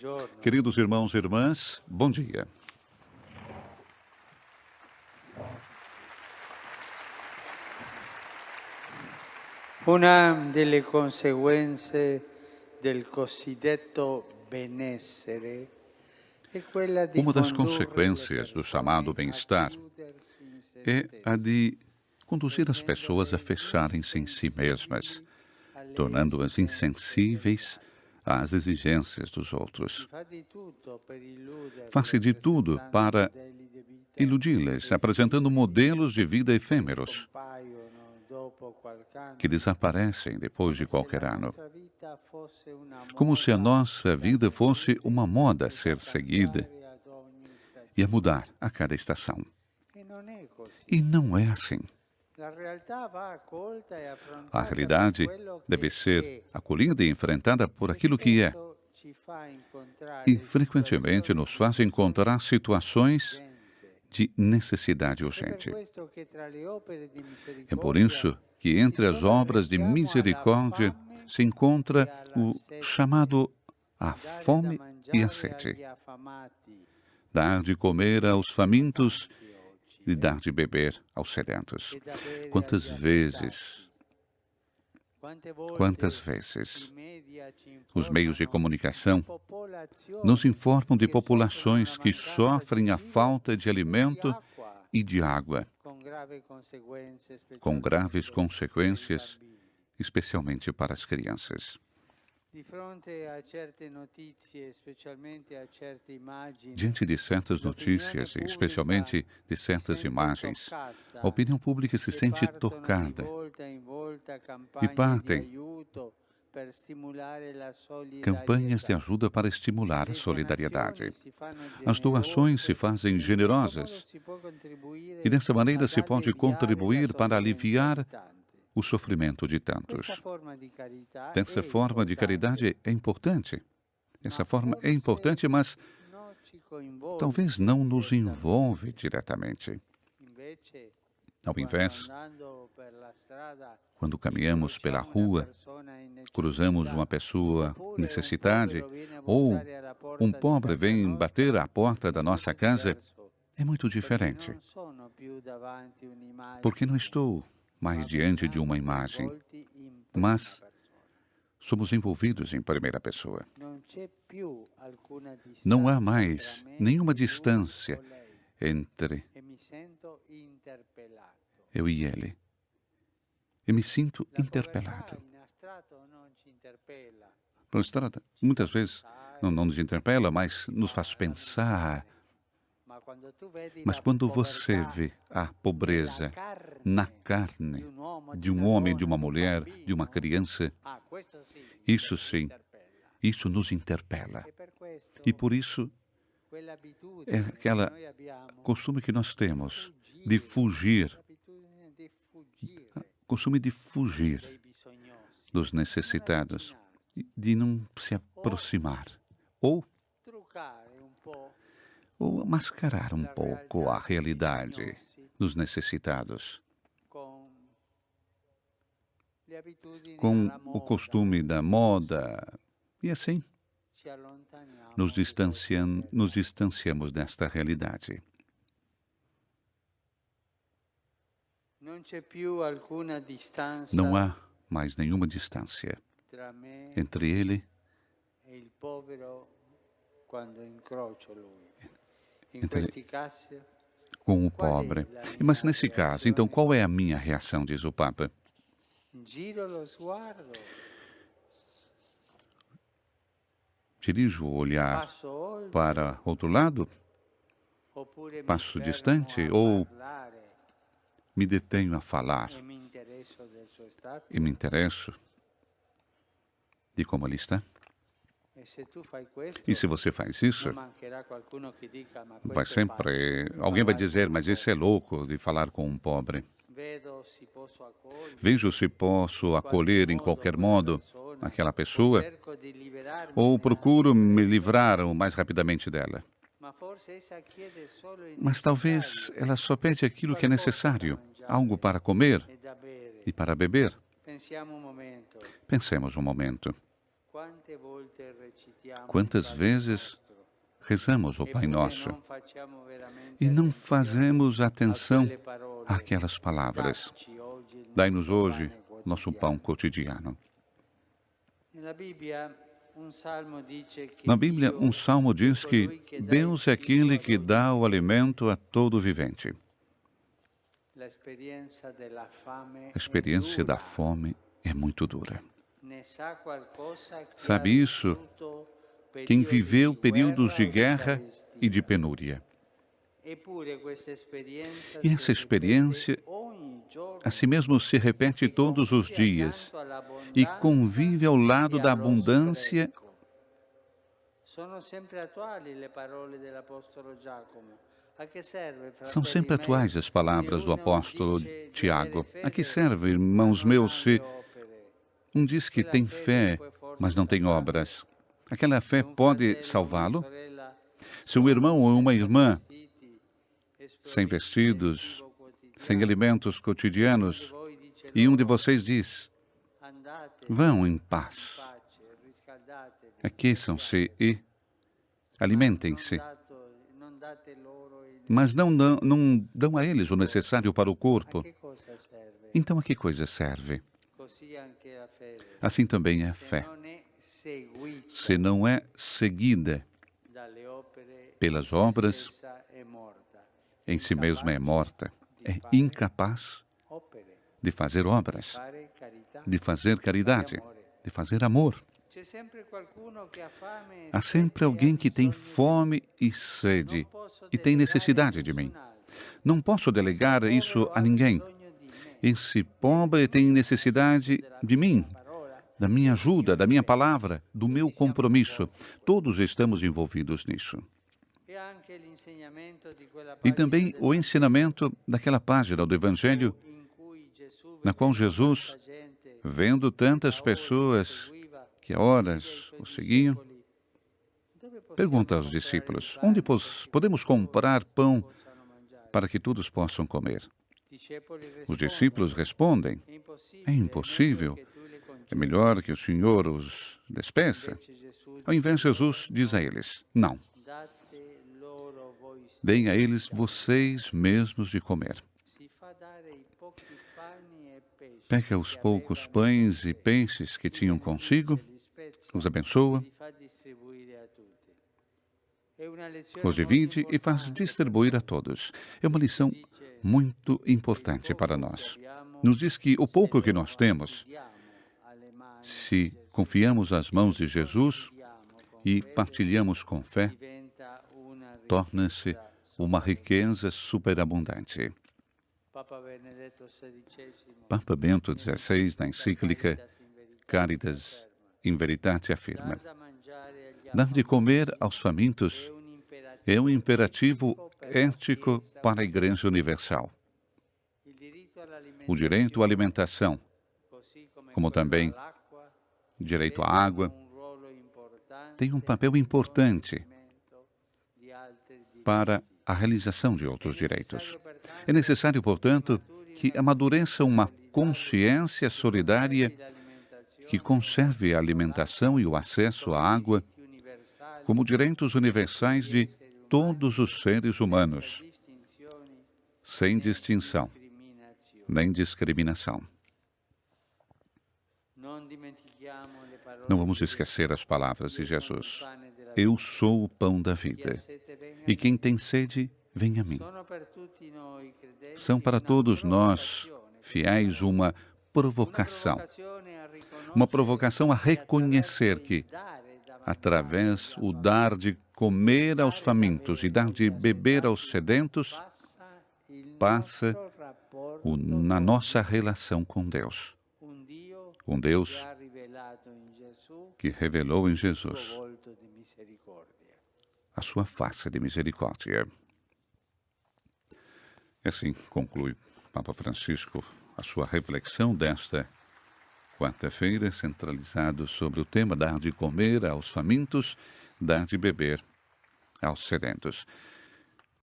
Buongiorno. Queridos irmãos e irmãs, bom dia. Una delle conseguenze del cosiddetto benessere è quella di Uma das condurre le consequências do chamado persone a bem-estar chiudersi in se é a stessi, de conduzir as pessoas a rendendole fecharem-se em si mesmas, insensibili alle tornando-as esigenze degli insensíveis altri. às exigências dos Si outros. fa di tutto per Faz-se illuderle, de tudo presentando para modelli di vita iludi-las, apresentando effimeri modelos de vida che efêmeros scompaiono dopo qualche que anno, desaparecem depois de come se qualquer la ano, nostra vita fosse una como se a moda nossa da vida fosse seguire uma moda a e ser da seguida cambiare ad ogni e a stagione. mudar a cada estação. E non è così. E não é assim. La realtà va accolta e A affrontata per realidade quello deve che ser è, acolhida e enfrentada por e aquilo que é, spesso ci fa e incontrare frequentemente situazioni nos di faz bisogno encontrar situações urgente. de necessidade È per urgente. questo che tra le opere di É por misericordia isso que si entre as trova il obras de richiamo alla misericórdia fame se e encontra alla o sete, chamado à dare da fome e à mangiare sede, agli affamati dar de comer aos sono famintos tanti oggi, e dar de beber aos sedentos. e da bere Quantas agli vezes, assetati. Quante volte quantas i vezes media ci os meios de informano di comunicação nos popolazioni informam de che soffrono la populações que mancanza di sofrem a cibo falta de e di alimento acqua, e de água, con gravi conseguenze com graves specialmente per i consequências, bambini. especialmente para as crianças. Di fronte a certe notizie, specialmente a certe immagini, Diante de certas l'opinione notícias, e pubblica especialmente de si certas sente imagens, a toccata opinião pública se e sente partono di tocada volta in volta e campagne di partem aiuto per stimolare la campanhas de solidarietà. ajuda para estimular a Le solidariedade. donazioni si fanno As doações se generose fazem e in questo modo generosas si può e contribuire dessa maneira ad se pode alleviare la contribuir para sofferenza aliviar di tanti. o sofrimento de Questa tantos. forma di carità è Dessa forma de importante, caridade é importante. Essa ma forma é forse importante, mas non ci coinvolge talvez não nos direttamente. envolve diretamente. Invece, Ao quando invés, andando per la strada quando caminhamos pela incrociamo una rua, persona in cruzamos necessità, uma pessoa oppure em un necessidade, povero viene a ou bussare alla um porta di pobre casa vem bater nostra, à porta da è nossa tutto casa, diverso, é muito perché diferente, non sono più davanti porque não un'immagine, estou mais ma diante de veniamo uma imagem, coinvolti in prima mas persona. somos envolvidos em primeira pessoa. Non c'è più alcuna Não há distanza mais tra me nenhuma e lui distância o lei, entre e mi sento interpellato. eu e ele. E me sinto La povertà interpelado. in astratto non ci interpella, Por estrada, muitas vezes não nos interpela, mas nos faz pensar. ma quando tu vedi Mas la quando você povertà vê a nella pobreza na carne carne di un uomo, de di um una homem, de donna, uma di un mulher, de uma bambino, criança, questo sì, isso ci sim, interpella. isso nos interpela. E per questo E por isso é quell'abitudine che aquela noi abbiamo costume que nós di temos de fuggire, fugir, l'abitudine di fuggire costume de fugir dai bisognosi, dos di non necessitados, avvicinarsi, de não se aproximar, ou, truccare un po' ou mascarar um la pouco a realtà dei realidade bisognosi dos necessitados, con le abitudini com alla o moda, costume da moda, e assim ci allontaniamo nos di questa realtà. distanciamos desta realidade. Non c'è più alcuna distanza Não há mais nenhuma distância tra me entre ele e il povero quando incrocio lui. In Entre- questi casi, com o qual pobre. è la Mas mia nesse caso, então, reazione? qual é a minha reação, diz o Papa? Giro lo sguardo, Dirijo o olhar passo oltre, para outro lado? oppure mi passo fermo distante a ou parlare me detenho a falar e mi interesso del suo stato? e me interesso de como ele está? E se tu fai questo, E se você faz isso, non mancherà qualcuno che dica, ma vai questo è sempre... pazzo, Alguém vai parlare dizer, con mas un esse é povero. louco de falar com um pobre. Vedo se posso accogliere Vejo se posso acolher em qualquer modo aquela pessoa cerco di liberarmi ou procuro me livrar o mais rapidamente dela. ma forse essa chiede solo il Mas talvez necessario ela só pede aquilo que é necessário, algo para comer e da bere. e para beber. Pensiamo un momento, Pensemos um momento. Quantas vezes rezamos o Pai Nosso e não fazemos atenção àquelas palavras. Dai-nos hoje nosso pão cotidiano. Na Bíblia, um salmo diz que Deus é aquele que dá o alimento a todo vivente. A experiência da fome é muito dura. Sabe isso quem viveu períodos de guerra e de penúria. E essa experiência, assim mesmo, se repete todos os dias e convive ao lado da abundância. São sempre atuais as palavras do apóstolo Tiago. A que serve, irmãos meus, se um diz que tem fé, mas não tem obras? Aquela fé pode salvá-lo? Se um irmão ou uma irmã, sem vestidos, sem alimentos cotidianos, e um de vocês diz, vão em paz, aqueçam-se e alimentem-se, mas não dão a eles o necessário para o corpo, então a que coisa serve? Assim também é a fé. Se não é seguida pelas obras, em si mesma é morta, é incapaz de fazer obras, de fazer caridade, de fazer amor. Há sempre alguém que tem fome e sede e tem necessidade de mim. Não posso delegar isso a ninguém. Esse pobre tem necessidade de mim, da minha ajuda, da minha palavra, do meu compromisso. Todos estamos envolvidos nisso. E também o ensinamento daquela página do Evangelho, na qual Jesus, vendo tantas pessoas que há horas o seguiam, pergunta aos discípulos, onde podemos comprar pão para que todos possam comer? Os discípulos respondem, é impossível, é melhor que o Senhor os despeça. Ao invés, Jesus diz a eles, não, deem a eles vocês mesmos de comer. Pega os poucos pães e peixes que tinham consigo, os abençoa, os divide e faz distribuir a todos. É uma lição muito importante para nós. Nos diz que o pouco que nós temos, se confiamos às mãos de Jesus e partilhamos com fé, torna-se uma riqueza superabundante. Papa Bento XVI, na encíclica Caritas in Veritate, afirma, dar de comer aos famintos é um imperativo ético para a Igreja Universal. O direito à alimentação, como também o direito à água, tem um papel importante para a realização de outros direitos. É necessário, portanto, que amadureça uma consciência solidária que conserve a alimentação e o acesso à água como direitos universais de todos os seres humanos, sem distinção nem discriminação. Não vamos esquecer as palavras de Jesus. Eu sou o pão da vida, e quem tem sede, vem a mim. São para todos nós, fiéis, uma provocação a reconhecer que, através o dar de comer aos famintos e dar de beber aos sedentos, passa na nossa relação com Deus. Um Deus que revelou em Jesus a sua face de misericórdia. E assim conclui Papa Francisco a sua reflexão desta quarta-feira, centralizado sobre o tema dar de comer aos famintos, dar de beber aos sedentos.